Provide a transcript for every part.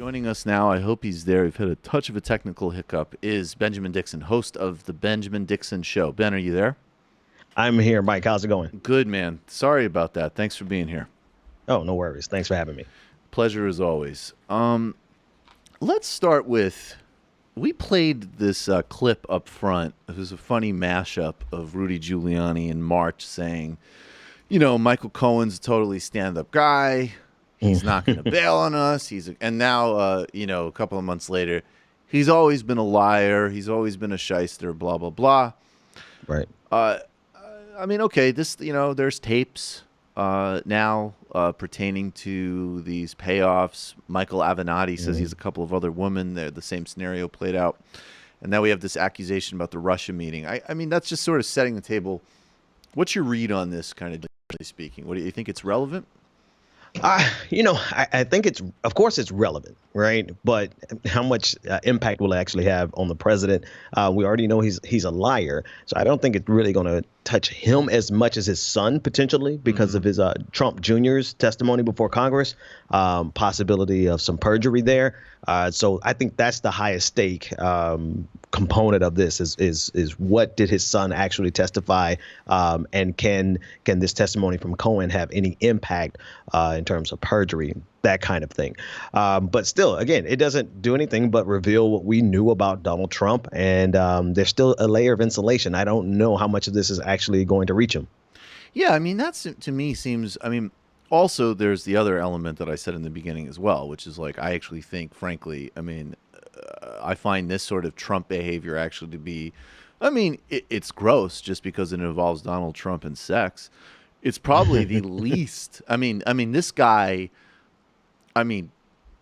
Joining us now, I hope he's there. We've had a touch of a technical hiccup, is Benjamin Dixon, host of The Benjamin Dixon Show. Ben, are you there? I'm here, Mike. How's it going? Good, man. Sorry about that. Thanks for being here. Oh, no worries. Thanks for having me. Pleasure as always. Let's start with, we played this clip up front. It was a funny mashup of Rudy Giuliani in March saying, Michael Cohen's a totally stand-up guy. He's not going to bail on us. And now, a couple of months later, he's always been a liar. He's always been a shyster, blah, blah, blah. Right. Okay, there's tapes now pertaining to these payoffs. Michael Avenatti says he's a couple of other women. They're the same scenario played out. And now we have this accusation about the Russia meeting. I mean, that's just sort of setting the table. What's your read on this, kind of generally speaking? What do you think? It's relevant? I think of course it's relevant, right? But how much impact will it actually have on the president? We already know he's a liar. So I don't think it's really going to touch him as much as his son, potentially, because of his Trump Jr.'s testimony before Congress, possibility of some perjury there. So I think that's the highest stake component of this is what did his son actually testify, and can this testimony from Cohen have any impact in terms of perjury, that kind of thing. But still, again, it doesn't do anything but reveal what we knew about Donald Trump, and there's still a layer of insulation. I don't know how much of this is actually going to reach him. Yeah, I mean, that's, to me, seems, also there's the other element that I said in the beginning as well, which is like, I actually think, frankly, I find this sort of Trump behavior actually to be, it's gross just because it involves Donald Trump and sex. It's probably the least. This guy,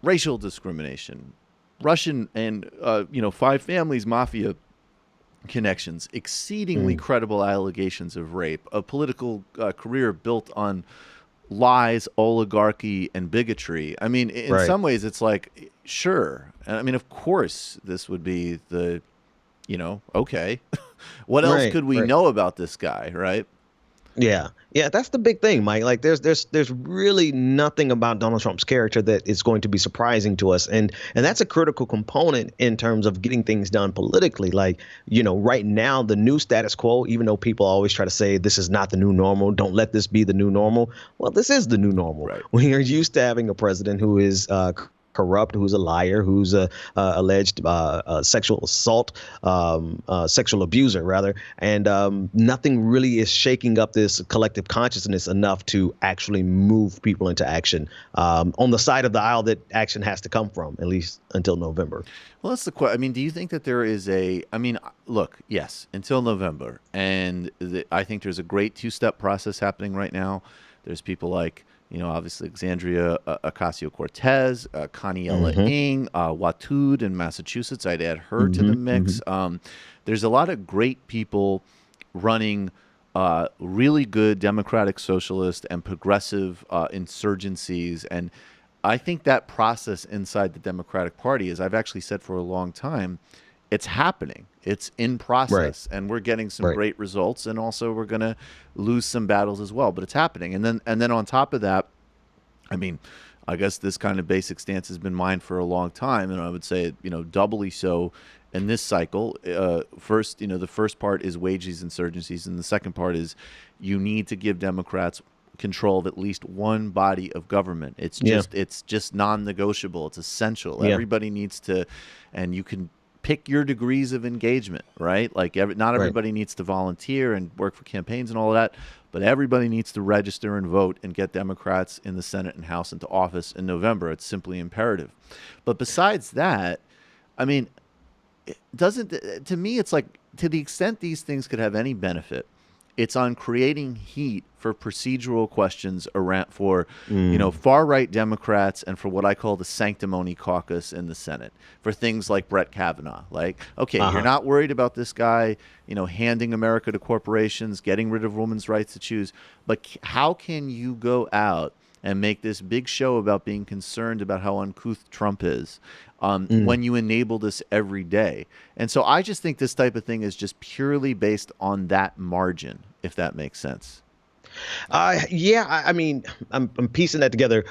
racial discrimination, Russian and, five families, mafia connections, exceedingly credible allegations of rape, a political career built on lies, oligarchy, and bigotry. In some ways, it's like, sure. Of course, this would be the, okay. What else could we know about this guy, right? Yeah, that's the big thing, Mike. Like, there's really nothing about Donald Trump's character that is going to be surprising to us, and that's a critical component in terms of getting things done politically. Like, right now, the new status quo, even though people always try to say this is not the new normal, don't let this be the new normal. Well, this is the new normal. Right. We are used to having a president who is corrupt, who's a liar, who's a alleged sexual assault, sexual abuser rather, and nothing really is shaking up this collective consciousness enough to actually move people into action on the side of the aisle that action has to come from, at least until November. Well, that's the question. Do you think that there is look, yes, until November, and I think there's a great two-step process happening right now. There's people like, obviously Alexandria Ocasio-Cortez, Connie-Ella Ng, Watud in Massachusetts. I'd add her to the mix. There's a lot of great people running really good democratic, socialist, and progressive insurgencies. And I think that process inside the Democratic Party, as I've actually said for a long time, it's happening. It's in process, and we're getting some great results, and also we're going to lose some battles as well. But it's happening, and then on top of that, I guess this kind of basic stance has been mine for a long time, and I would say, doubly so in this cycle. First, the first part is wage these insurgencies, and the second part is you need to give Democrats control of at least one body of government. It's just non-negotiable. It's essential. Everybody needs to, and you can pick your degrees of engagement, right? Like not everybody needs to volunteer and work for campaigns and all of that, but everybody needs to register and vote and get Democrats in the Senate and House into office in November. It's simply imperative. But besides that, it doesn't, to me, it's like, to the extent these things could have any benefit, it's on creating heat for procedural questions around for, far-right Democrats and for what I call the sanctimony caucus in the Senate, for things like Brett Kavanaugh. Like, okay, you're not worried about this guy, handing America to corporations, getting rid of women's rights to choose, but how can you go out and make this big show about being concerned about how uncouth Trump is when you enable this every day? And so I just think this type of thing is just purely based on that margin, if that makes sense. Yeah, I mean, I'm piecing that together.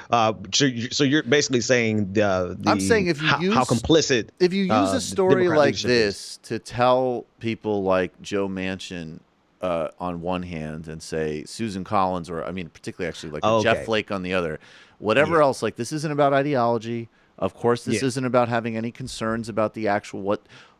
So you're basically saying I'm saying how complicit if you use a the story Democrat like leadership is. this to tell people like Joe Manchin on one hand and say Susan Collins, or I mean particularly actually like a Jeff Okay. Flake on the other, whatever Yeah. else, like this isn't about ideology. Of course, this Yeah. isn't about having any concerns about the actual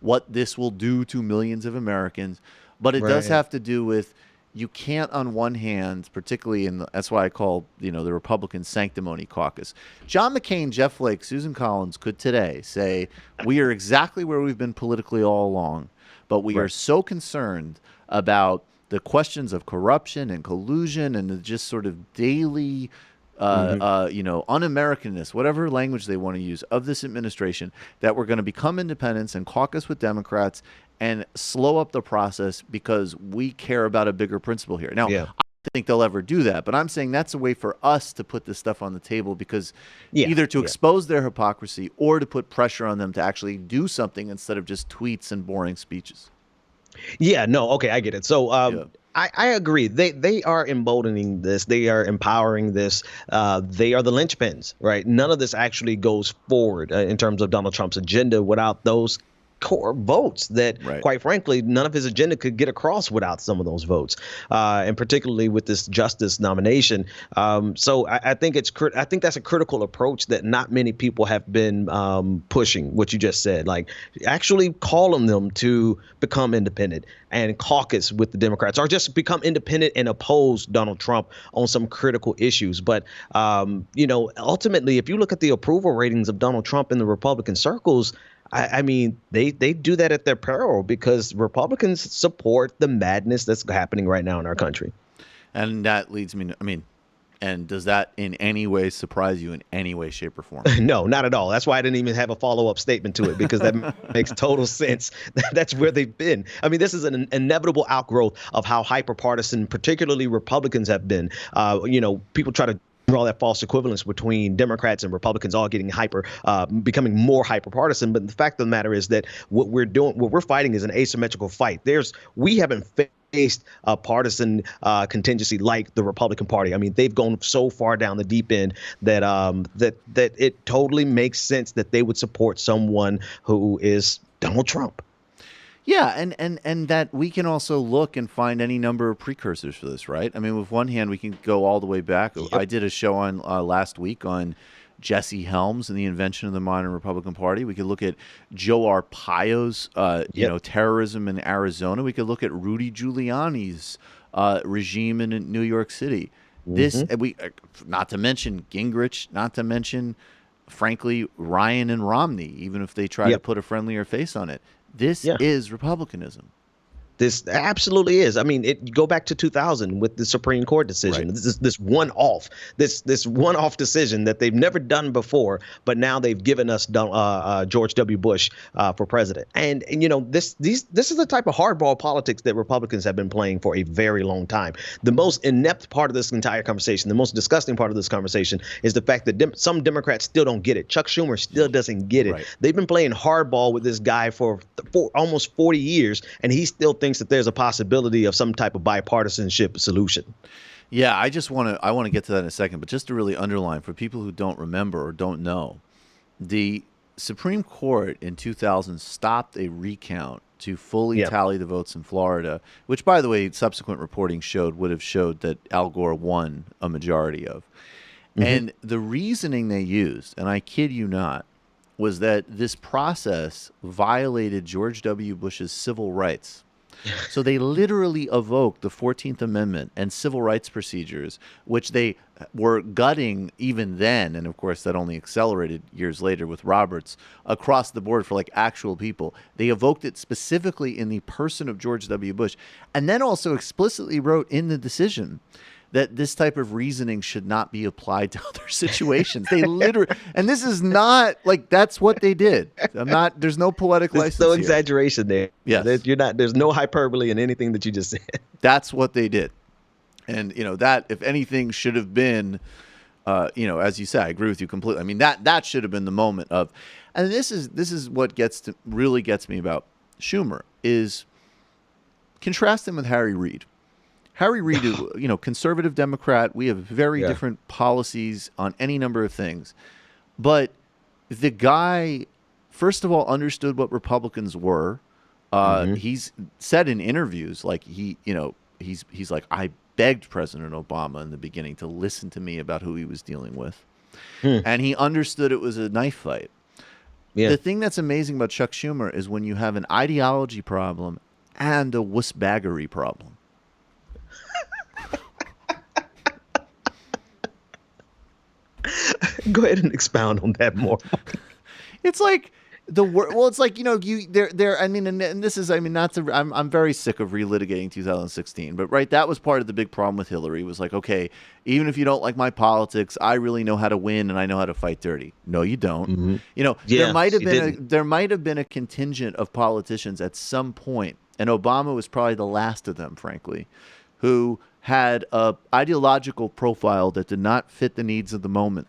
what this will do to millions of Americans, but it does Right. have to do with you can't on one hand, particularly that's why I call the Republican sanctimony caucus. John McCain, Jeff Flake, Susan Collins could today say we are exactly where we've been politically all along, but we are Right. so concerned about the questions of corruption and collusion and the just sort of daily Hmm. un-Americanness, whatever language they want to use, of this administration, that we're going to become independents and caucus with Democrats and slow up the process because we care about a bigger principle here. Now, Yeah. I don't think they'll ever do that, but I'm saying that's a way for us to put this stuff on the table because Yeah. either to Yeah. expose their hypocrisy or to put pressure on them to actually do something instead of just tweets and boring speeches. Yeah, no, okay, I get it. So Yeah. I agree. They are emboldening this. They are empowering this. They are the linchpins, right? None of this actually goes forward in terms of Donald Trump's agenda without those core votes that, Right. quite frankly, none of his agenda could get across without some of those votes, and particularly with this justice nomination. So I think I think that's a critical approach that not many people have been pushing. What you just said, like actually calling them to become independent and caucus with the Democrats, or just become independent and oppose Donald Trump on some critical issues. But ultimately, if you look at the approval ratings of Donald Trump in the Republican circles, I mean, they do that at their peril because Republicans support the madness that's happening right now in our country. And that leads me to, I mean, and does that in any way surprise you in any way, shape, or form? No, not at all. That's why I didn't even have a follow-up statement to it, because that makes total sense. That's where they've been. I mean, this is an inevitable outgrowth of how hyper-partisan, particularly Republicans, have been. People try to draw that false equivalence between Democrats and Republicans all getting becoming more hyper partisan. But the fact of the matter is that what we're fighting is an asymmetrical fight. We haven't faced a partisan contingency like the Republican Party. I mean, they've gone so far down the deep end that that it totally makes sense that they would support someone who is Donald Trump. Yeah, and that we can also look and find any number of precursors for this, right? I mean, with one hand, we can go all the way back. I Yep. did a show on last week on Jesse Helms and the invention of the modern Republican Party. We could look at Joe Arpaio's, Yep. terrorism in Arizona. We could look at Rudy Giuliani's regime in New York City. This Hmm. not to mention Gingrich, not to mention, frankly, Ryan and Romney, even if they try to Yep. put a friendlier face on it. This Yeah. is republicanism. This absolutely is. I mean, you go back to 2000 with the Supreme Court decision. Right. This one-off decision that they've never done before, but now they've given us George W. Bush for president. And this is the type of hardball politics that Republicans have been playing for a very long time. The most inept part of this entire conversation, the most disgusting part of this conversation, is the fact that some Democrats still don't get it. Chuck Schumer still doesn't get it. Right. They've been playing hardball with this guy for almost 40 years, and he still thinks that there's a possibility of some type of bipartisanship solution. Yeah, I want to get to that in a second, but just to really underline for people who don't remember or don't know, the Supreme Court in 2000 stopped a recount to fully Yeah. tally the votes in Florida, which, by the way, subsequent reporting would have showed that Al Gore won a majority of. And the reasoning they used, and I kid you not, was that this process violated George W. Bush's civil rights. So they literally evoked the 14th Amendment and civil rights procedures, which they were gutting even then. And of course, that only accelerated years later with Roberts across the board for like actual people. They evoked it specifically in the person of George W. Bush, and then also explicitly wrote in the decision that this type of reasoning should not be applied to other situations. They literally, and this is not like that's what they did. There's no poetic There's license no here. exaggeration there. Yes. There's no hyperbole in anything that you just said. That's what they did. And, that, if anything, should have been, as you say, I agree with you completely. I mean, that should have been the moment of, and this is what really gets me about Schumer is contrast him with Harry Reid. Harry Reid, conservative Democrat. We have very Yeah. different policies on any number of things. But the guy, first of all, understood what Republicans were. Hmm. He's said in interviews, like he's like, I begged President Obama in the beginning to listen to me about who he was dealing with. Hmm. And he understood it was a knife fight. Yeah. The thing that's amazing about Chuck Schumer is when you have an ideology problem and a wussbaggery problem. Go ahead and expound on that more. It's like the word. Well, it's like you there. I mean, and this is. I mean, not to. I'm very sick of relitigating 2016. But right, that was part of the big problem with Hillary. Was like, okay, even if you don't like my politics, I really know how to win and I know how to fight dirty. No, you don't. Hmm. There Yeah, might have she been didn't. there might have been a contingent of politicians at some point, and Obama was probably the last of them, frankly, who had a ideological profile that did not fit the needs of the moment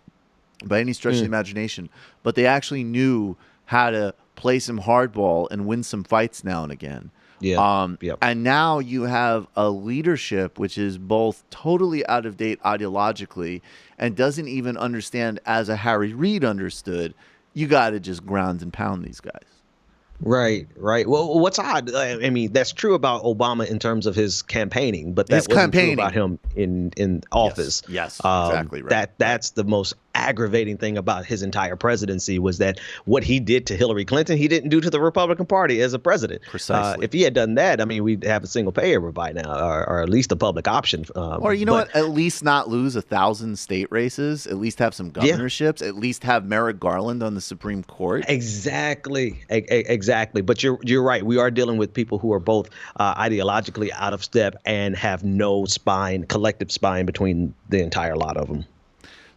by any stretch of the Mm. imagination, but they actually knew how to play some hardball and win some fights now and again. Yeah. Yep. And now you have a leadership which is both totally out of date ideologically and doesn't even understand, as a Harry Reid understood, you got to just ground and pound these guys. Right, right. Well, what's odd? I mean, that's true about Obama in terms of his campaigning, but His that wasn't true about campaigning. him in Yes, office. yes, exactly right. That's the most aggravating thing about his entire presidency was that what he did to Hillary Clinton, he didn't do to the Republican Party as a president. Precisely. If he had done that, I mean, we'd have a single payer by now, or at least a public option. Or you know what? At least not lose 1,000 state races. At least have some Yeah. governorships. At least have Merrick Garland on the Supreme Court. Exactly, exactly. But you're right. We are dealing with people who are both ideologically out of step and have no spine, collective spine between the entire lot of them.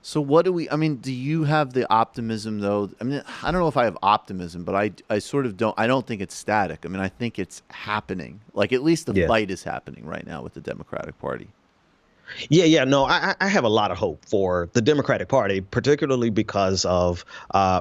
So what do we? I mean, do you have the optimism though? I mean, I don't know if I have optimism, but I sort of don't. I don't think it's static. I mean, I think it's happening. Like at least the Yeah. fight is happening right now with the Democratic Party. Yeah. No, I have a lot of hope for the Democratic Party, particularly because of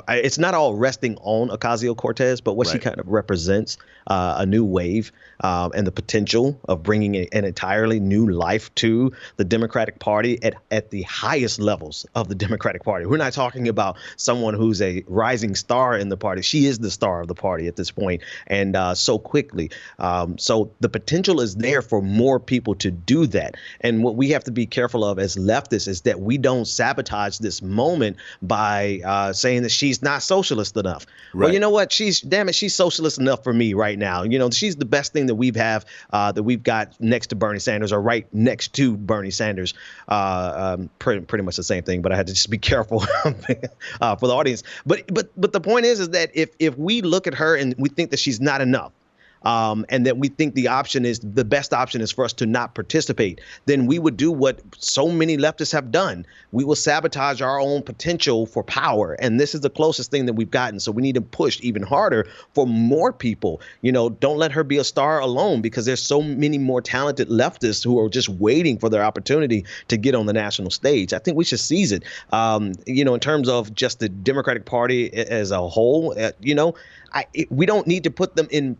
it's not all resting on Ocasio-Cortez, but what she Right. kind of represents, a new wave and the potential of bringing an entirely new life to the Democratic Party at the highest levels of the Democratic Party. We're not talking about someone who's a rising star in the party. She is the star of the party at this point, and so quickly. So the potential is there for more people to do that. And what we have to be careful of as leftists is that we don't sabotage this moment by saying that she's not socialist enough. Well, Right. you know what? She's socialist enough for me right now. She's the best thing that we've got next to Bernie Sanders, or right next to Bernie Sanders. Pretty much the same thing, but I had to just be careful for the audience. But the point is that if we look at her and we think that she's not enough, and that we think the best option is for us to not participate, then we would do what so many leftists have done. We will sabotage our own potential for power. And this is the closest thing that we've gotten. So we need to push even harder for more people. Don't let her be a star alone, because there's so many more talented leftists who are just waiting for their opportunity to get on the national stage. I think we should seize it. In terms of just the Democratic Party as a whole, we don't need to put them in.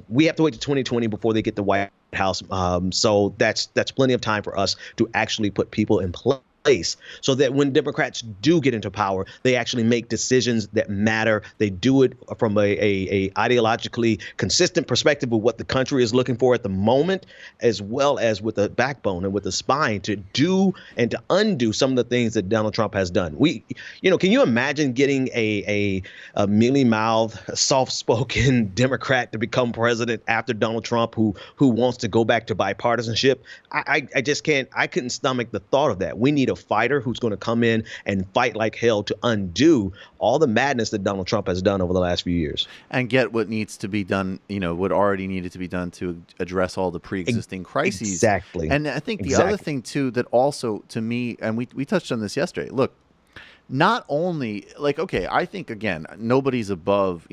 We have to wait to 2020 before they get the White House. So that's plenty of time for us to actually put people in place so that when Democrats do get into power, they actually make decisions that matter. They do it from a ideologically consistent perspective of what the country is looking for at the moment, as well as with a backbone and with a spine to do and to undo some of the things that Donald Trump has done. Can you imagine getting a mealy-mouthed, soft-spoken Democrat to become president after Donald Trump, who wants to go back to bipartisanship? I just can't. I couldn't stomach the thought of that. We need a fighter who's going to come in and fight like hell to undo all the madness that Donald Trump has done over the last few years. And get what needs to be done, what already needed to be done to address all the pre-existing crises. Exactly. And I think the other thing, too, that also, to me, and we touched on this yesterday, look, not only, okay, I think, again, nobody's above,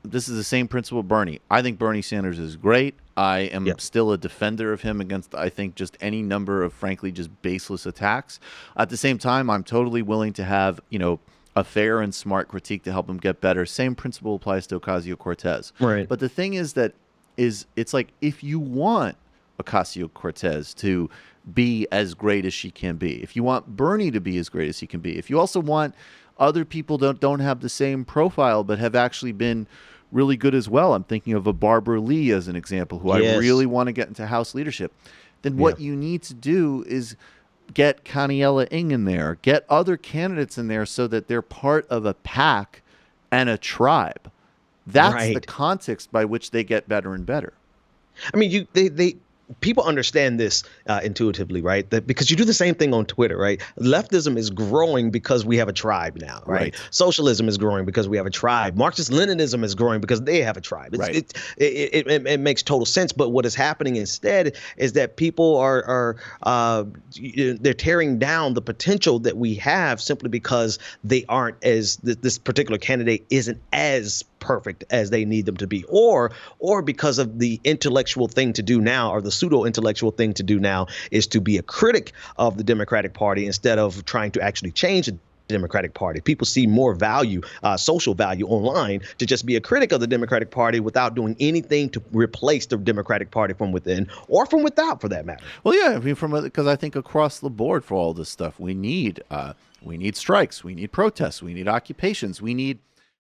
this is the same principle Bernie. I think Bernie Sanders is great. I am still a defender of him against, I think, just any number of, frankly, just baseless attacks. At the same time, I'm totally willing to have, a fair and smart critique to help him get better. Same principle applies to Ocasio-Cortez. Right. But the thing is that it's like, if you want Ocasio-Cortez to be as great as she can be, if you want Bernie to be as great as he can be, if you also want other people don't have the same profile but have actually been really good as well. I'm thinking of a Barbara Lee as an example, who I Yes. really want to get into House leadership. Then Yeah. what you need to do is get Kaniela Ng in there, get other candidates in there so that they're part of a pack and a tribe. That's the Right. context by which they get better and better. I mean, they people understand this intuitively, right? That because you do the same thing on Twitter, right? Leftism is growing because we have a tribe now, right? Right. Socialism is growing because we have a tribe. Marxist-Leninism is growing because they have a tribe. Right. It makes total sense. But what is happening instead is that people are they're tearing down the potential that we have simply because they aren't as this particular candidate isn't as perfect as they need them to be, or because of the intellectual thing to do now, or the pseudo intellectual thing to do now, is to be a critic of the Democratic Party instead of trying to actually change the Democratic Party. People see more value, social value online, to just be a critic of the Democratic Party without doing anything to replace the Democratic Party from within or from without, for that matter. Well, yeah, I mean, because I think across the board for all this stuff, we need strikes, we need protests, we need occupations, we need